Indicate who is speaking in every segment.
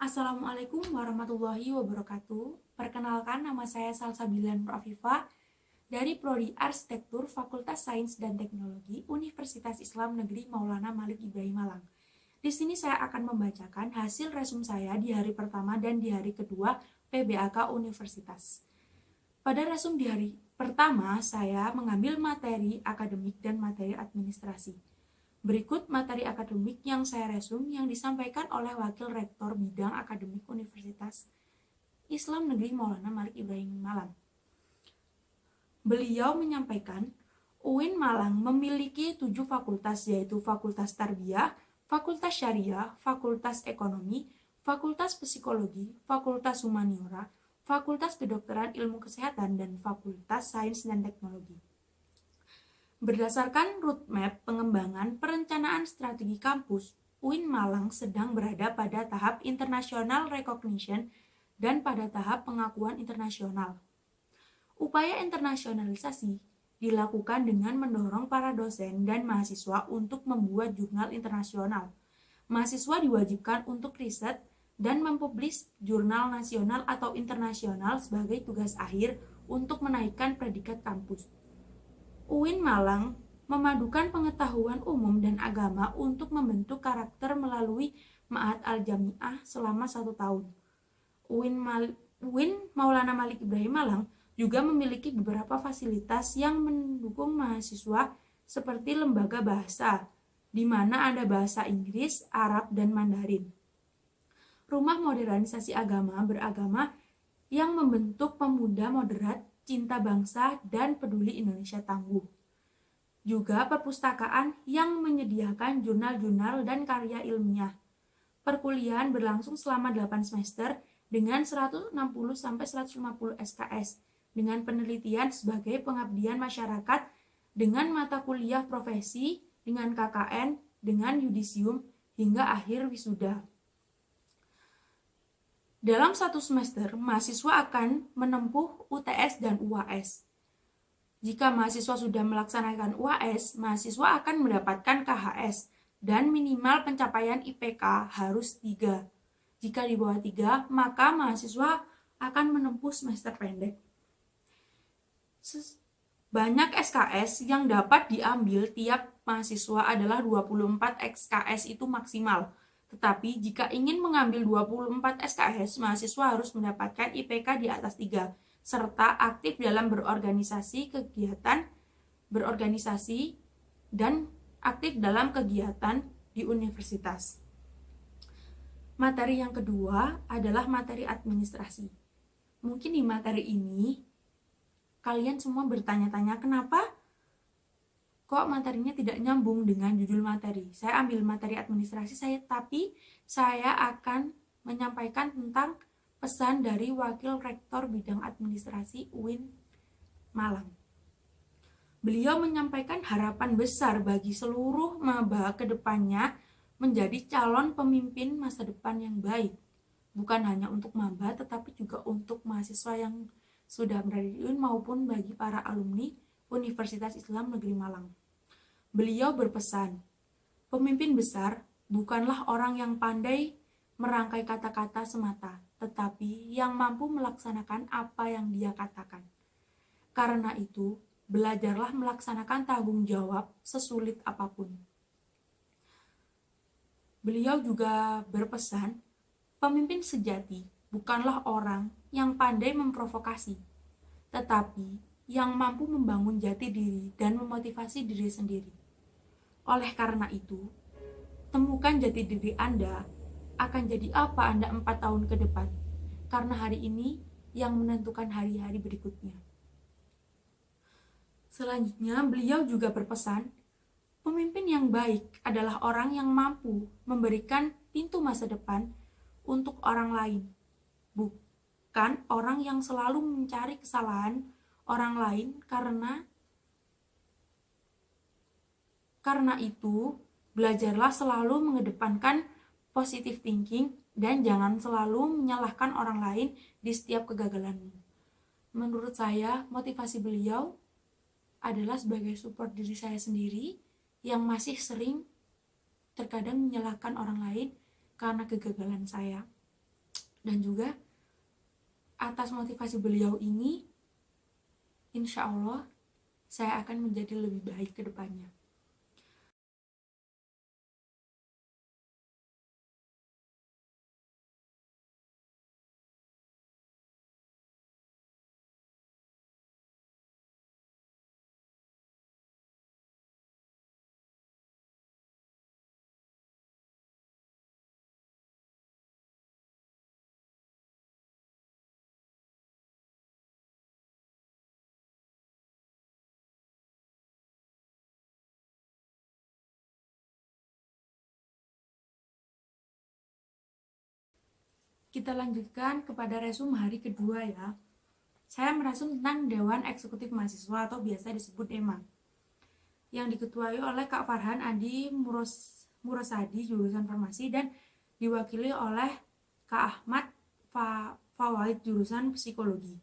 Speaker 1: Assalamualaikum warahmatullahi wabarakatuh. Perkenalkan, nama saya Salsabilan Nur Afifah dari Prodi Arsitektur Fakultas Sains dan Teknologi Universitas Islam Negeri Maulana Malik Ibrahim Malang. Di sini saya akan membacakan hasil resum saya di hari pertama dan di hari kedua PBAK Universitas. Pada resum di hari pertama, saya mengambil materi akademik dan materi administrasi. Berikut materi akademik yang saya resum yang disampaikan oleh Wakil Rektor Bidang Akademik Universitas Islam Negeri Maulana Malik Ibrahim Malang. Beliau menyampaikan, UIN Malang memiliki 7 fakultas, yaitu Fakultas Tarbiyah, Fakultas Syariah, Fakultas Ekonomi, Fakultas Psikologi, Fakultas Humaniora, Fakultas Kedokteran Ilmu Kesehatan, dan Fakultas Sains dan Teknologi. Berdasarkan roadmap pengembangan perencanaan strategi kampus, UIN Malang sedang berada pada tahap international recognition dan pada tahap pengakuan internasional. Upaya internasionalisasi dilakukan dengan mendorong para dosen dan mahasiswa untuk membuat jurnal internasional. Mahasiswa diwajibkan untuk riset dan mempublish jurnal nasional atau internasional sebagai tugas akhir untuk menaikkan predikat kampus. UIN Malang memadukan pengetahuan umum dan agama untuk membentuk karakter melalui Ma'had Al-Jami'ah selama 1 tahun. UIN Maulana Malik Ibrahim Malang juga memiliki beberapa fasilitas yang mendukung mahasiswa seperti lembaga bahasa, di mana ada bahasa Inggris, Arab, dan Mandarin. Rumah modernisasi agama beragama yang membentuk pemuda moderat, cinta bangsa, dan peduli Indonesia tangguh. Juga perpustakaan yang menyediakan jurnal-jurnal dan karya ilmiah. Perkuliahan berlangsung selama 8 semester dengan 160-150 SKS, dengan penelitian sebagai pengabdian masyarakat, dengan mata kuliah profesi, dengan KKN, dengan yudisium, hingga akhir wisuda. Dalam 1 semester, mahasiswa akan menempuh UTS dan UAS. Jika mahasiswa sudah melaksanakan UAS, mahasiswa akan mendapatkan KHS dan minimal pencapaian IPK harus 3. Jika di bawah 3, maka mahasiswa akan menempuh semester pendek. Banyak SKS yang dapat diambil tiap mahasiswa adalah 24 SKS itu maksimal. Tetapi jika ingin mengambil 24 SKS, mahasiswa harus mendapatkan IPK di atas 3, serta aktif dalam berorganisasi dan aktif dalam kegiatan di universitas. Materi yang kedua adalah materi administrasi. Mungkin di materi ini, kalian semua bertanya-tanya kenapa kok materinya tidak nyambung dengan judul materi. Saya ambil materi administrasi tapi saya akan menyampaikan tentang pesan dari Wakil Rektor Bidang Administrasi UIN Malang. Beliau menyampaikan harapan besar bagi seluruh maba ke depannya menjadi calon pemimpin masa depan yang baik. Bukan hanya untuk maba, tetapi juga untuk mahasiswa yang sudah berada di UIN maupun bagi para alumni Universitas Islam Negeri Malang. Beliau berpesan, pemimpin besar bukanlah orang yang pandai merangkai kata-kata semata, tetapi yang mampu melaksanakan apa yang dia katakan. Karena itu, belajarlah melaksanakan tanggung jawab sesulit apapun. Beliau juga berpesan, pemimpin sejati bukanlah orang yang pandai memprovokasi, tetapi yang mampu membangun jati diri dan memotivasi diri sendiri. Oleh karena itu, temukan jati diri Anda akan jadi apa Anda 4 tahun ke depan, karena hari ini yang menentukan hari-hari berikutnya. Selanjutnya, beliau juga berpesan, pemimpin yang baik adalah orang yang mampu memberikan pintu masa depan untuk orang lain, bukan orang yang selalu mencari kesalahan orang lain. Karena itu, belajarlah selalu mengedepankan positive thinking dan jangan selalu menyalahkan orang lain di setiap kegagalanmu. Menurut saya, motivasi beliau adalah sebagai support diri saya sendiri yang masih sering terkadang menyalahkan orang lain karena kegagalan saya. Dan juga atas motivasi beliau ini, insya Allah saya akan menjadi lebih baik ke depannya. Kita lanjutkan kepada resum hari kedua ya. Saya merasum tentang Dewan Eksekutif Mahasiswa atau biasa disebut DEMA, yang diketuai oleh Kak Farhan Adi Murosadi jurusan Farmasi dan diwakili oleh Kak Ahmad Fawaid jurusan Psikologi.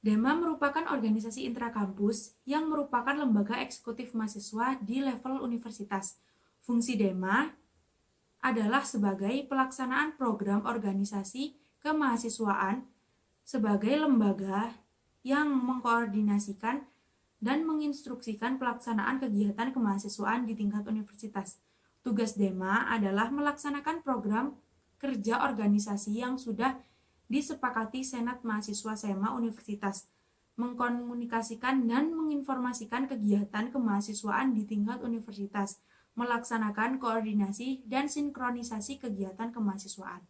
Speaker 1: DEMA merupakan organisasi intrakampus yang merupakan lembaga eksekutif mahasiswa di level universitas. Fungsi DEMA adalah sebagai pelaksanaan program organisasi kemahasiswaan sebagai lembaga yang mengkoordinasikan dan menginstruksikan pelaksanaan kegiatan kemahasiswaan di tingkat universitas. Tugas DEMA adalah melaksanakan program kerja organisasi yang sudah disepakati Senat Mahasiswa SEMA Universitas, mengkomunikasikan dan menginformasikan kegiatan kemahasiswaan di tingkat universitas, melaksanakan koordinasi dan sinkronisasi kegiatan kemahasiswaan.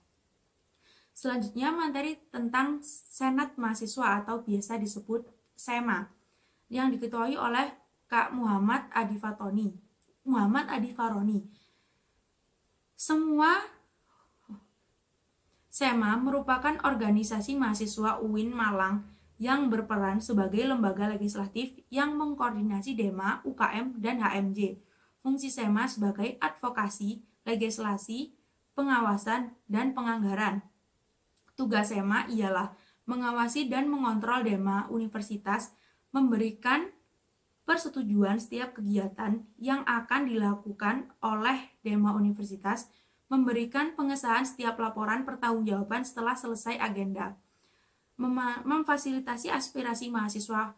Speaker 1: Selanjutnya materi tentang Senat Mahasiswa atau biasa disebut SEMA, yang diketuai oleh Kak Muhammad Adi Faroni. Semua SEMA merupakan organisasi mahasiswa UIN Malang yang berperan sebagai lembaga legislatif yang mengkoordinasi DEMA, UKM, dan HMJ. Fungsi SEMA sebagai advokasi, legislasi, pengawasan, dan penganggaran. Tugas SEMA ialah mengawasi dan mengontrol DEMA universitas, memberikan persetujuan setiap kegiatan yang akan dilakukan oleh DEMA universitas, memberikan pengesahan setiap laporan pertanggungjawaban setelah selesai agenda, memfasilitasi aspirasi mahasiswa,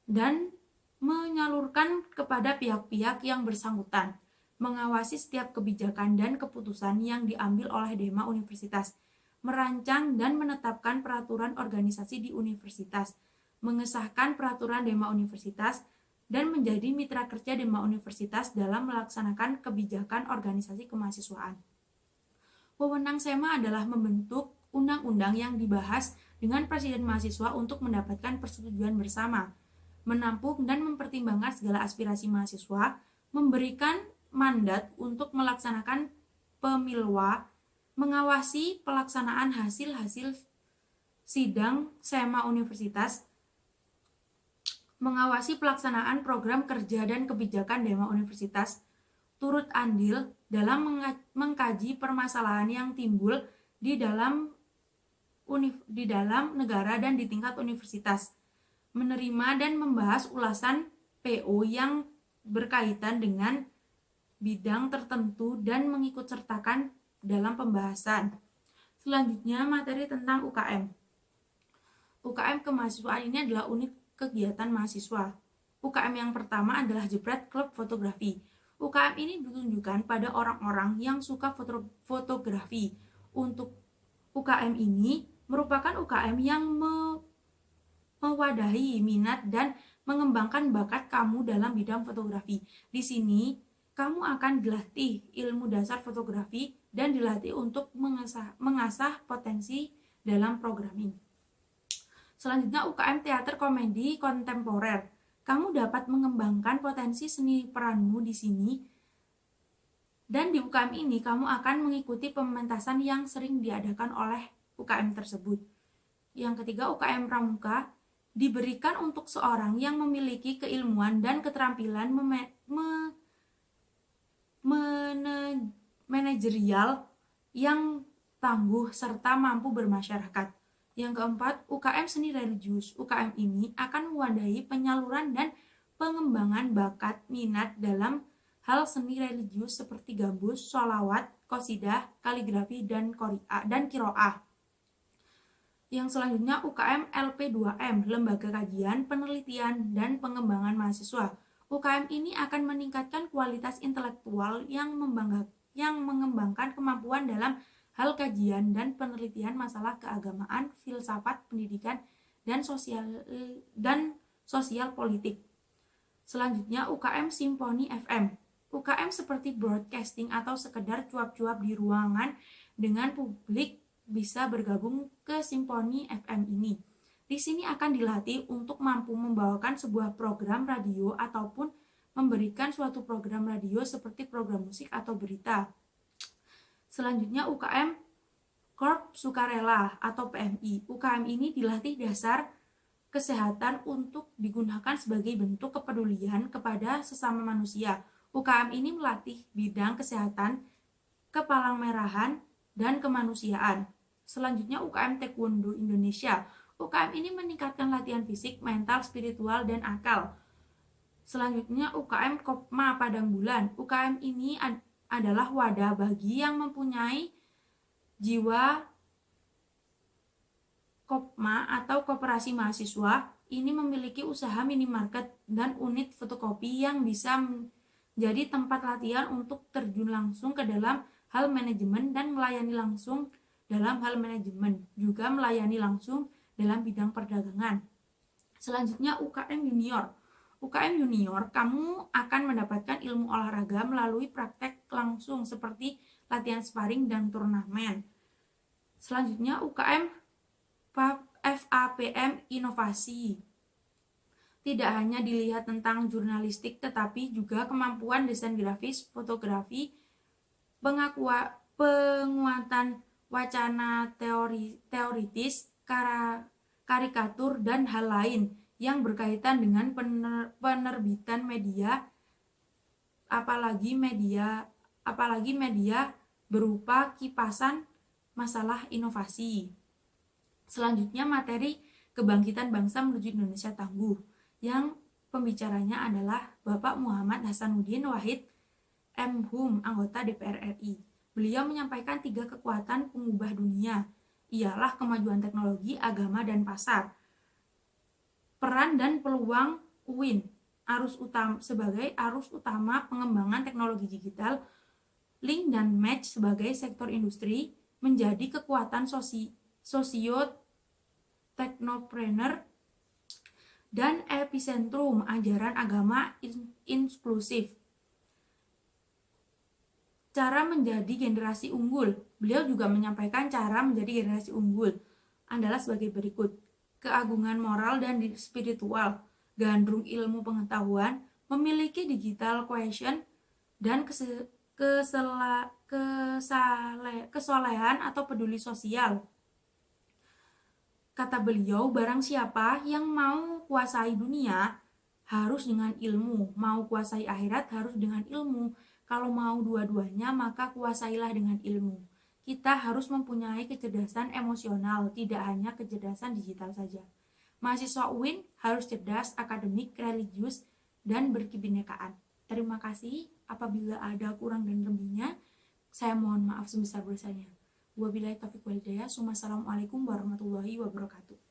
Speaker 1: dan menyalurkan kepada pihak-pihak yang bersangkutan, mengawasi setiap kebijakan dan keputusan yang diambil oleh DEMA universitas, merancang dan menetapkan peraturan organisasi di universitas, mengesahkan peraturan DEMA universitas, dan menjadi mitra kerja DEMA universitas dalam melaksanakan kebijakan organisasi kemahasiswaan. Wewenang SEMA adalah membentuk undang-undang yang dibahas dengan presiden mahasiswa untuk mendapatkan persetujuan bersama, menampung dan mempertimbangkan segala aspirasi mahasiswa, memberikan mandat untuk melaksanakan pemilwa, mengawasi pelaksanaan hasil-hasil sidang SEMA universitas, mengawasi pelaksanaan program kerja dan kebijakan DEMA universitas, turut andil dalam mengkaji permasalahan yang timbul di dalam negara dan di tingkat universitas, menerima dan membahas ulasan PO yang berkaitan dengan bidang tertentu dan mengikutsertakan dalam pembahasan. Selanjutnya materi tentang UKM. UKM kemahasiswaan ini adalah unit kegiatan mahasiswa. UKM yang pertama adalah Jepret Klub Fotografi. UKM ini ditunjukkan pada orang-orang yang suka fotografi. Untuk UKM ini merupakan UKM yang mewadahi minat dan mengembangkan bakat kamu dalam bidang fotografi. Di sini, kamu akan dilatih ilmu dasar fotografi dan dilatih untuk mengasah potensi dalam programming. Selanjutnya, UKM Teater Komedi Kontemporer. Kamu dapat mengembangkan potensi seni peranmu di sini. Dan di UKM ini, kamu akan mengikuti pementasan yang sering diadakan oleh UKM tersebut. Yang ketiga, UKM Pramuka diberikan untuk seorang yang memiliki keilmuan dan keterampilan manajerial yang tangguh serta mampu bermasyarakat. Yang keempat, UKM Seni Religius. UKM ini akan mewadahi penyaluran dan pengembangan bakat minat dalam hal seni religius seperti gambus, sholawat, qosidah, kaligrafi, dan kiroah. Yang selanjutnya UKM LP2M, Lembaga Kajian, Penelitian, dan Pengembangan Mahasiswa. UKM ini akan meningkatkan kualitas intelektual yang mengembangkan kemampuan dalam hal kajian dan penelitian masalah keagamaan, filsafat, pendidikan, dan sosial politik. Selanjutnya UKM Simfoni FM. UKM seperti broadcasting atau sekedar cuap-cuap di ruangan dengan publik bisa bergabung ke Simfoni FM ini. Di sini akan dilatih untuk mampu membawakan sebuah program radio ataupun memberikan suatu program radio seperti program musik atau berita. Selanjutnya UKM Korp Sukarela atau PMI. UKM ini dilatih dasar kesehatan untuk digunakan sebagai bentuk kepedulian kepada sesama manusia. UKM ini melatih bidang kesehatan, kepalang-merahan, dan kemanusiaan. Selanjutnya UKM Taekwondo Indonesia. UKM ini meningkatkan latihan fisik, mental, spiritual, dan akal. Selanjutnya UKM Kopma Padang Bulan. UKM ini adalah wadah bagi yang mempunyai jiwa Kopma atau Koperasi Mahasiswa. Ini memiliki usaha minimarket dan unit fotokopi yang bisa menjadi tempat latihan untuk terjun langsung ke dalam hal manajemen dan melayani langsung dalam hal manajemen, juga melayani langsung dalam bidang perdagangan. Selanjutnya UKM Junior. UKM Junior, kamu akan mendapatkan ilmu olahraga melalui praktek langsung seperti latihan sparring dan turnamen. Selanjutnya UKM FAPM Inovasi. Tidak hanya dilihat tentang jurnalistik tetapi juga kemampuan desain grafis, fotografi, penguatan wacana teoritis, karikatur, dan hal lain yang berkaitan dengan penerbitan media, apalagi media berupa kipasan masalah inovasi. Selanjutnya materi kebangkitan bangsa menuju Indonesia tangguh, yang pembicaranya adalah Bapak Muhammad Hasanuddin Wahid M.Hum, anggota DPR RI. Beliau menyampaikan 3 kekuatan pengubah dunia, ialah kemajuan teknologi, agama, dan pasar. Peran dan peluang UIN sebagai arus utama pengembangan teknologi digital, link dan match sebagai sektor industri, menjadi kekuatan sosio-teknopreneur, dan epicentrum ajaran agama inklusif. Cara menjadi generasi unggul. Beliau juga menyampaikan cara menjadi generasi unggul adalah sebagai berikut. Keagungan moral dan spiritual, gandrung ilmu pengetahuan, memiliki digital quotient, dan kesolehan atau peduli sosial. Kata beliau, barang siapa yang mau kuasai dunia harus dengan ilmu, mau kuasai akhirat harus dengan ilmu. Kalau mau dua-duanya maka kuasailah dengan ilmu. Kita harus mempunyai kecerdasan emosional, tidak hanya kecerdasan digital saja. Mahasiswa UIN harus cerdas, akademik, religius, dan berkebinekaan. Terima kasih. Apabila ada kurang dan lebihnya, saya mohon maaf sebesar-besarnya. Wabillahi taufiq wal hidayah. Assalamualaikum warahmatullahi wabarakatuh.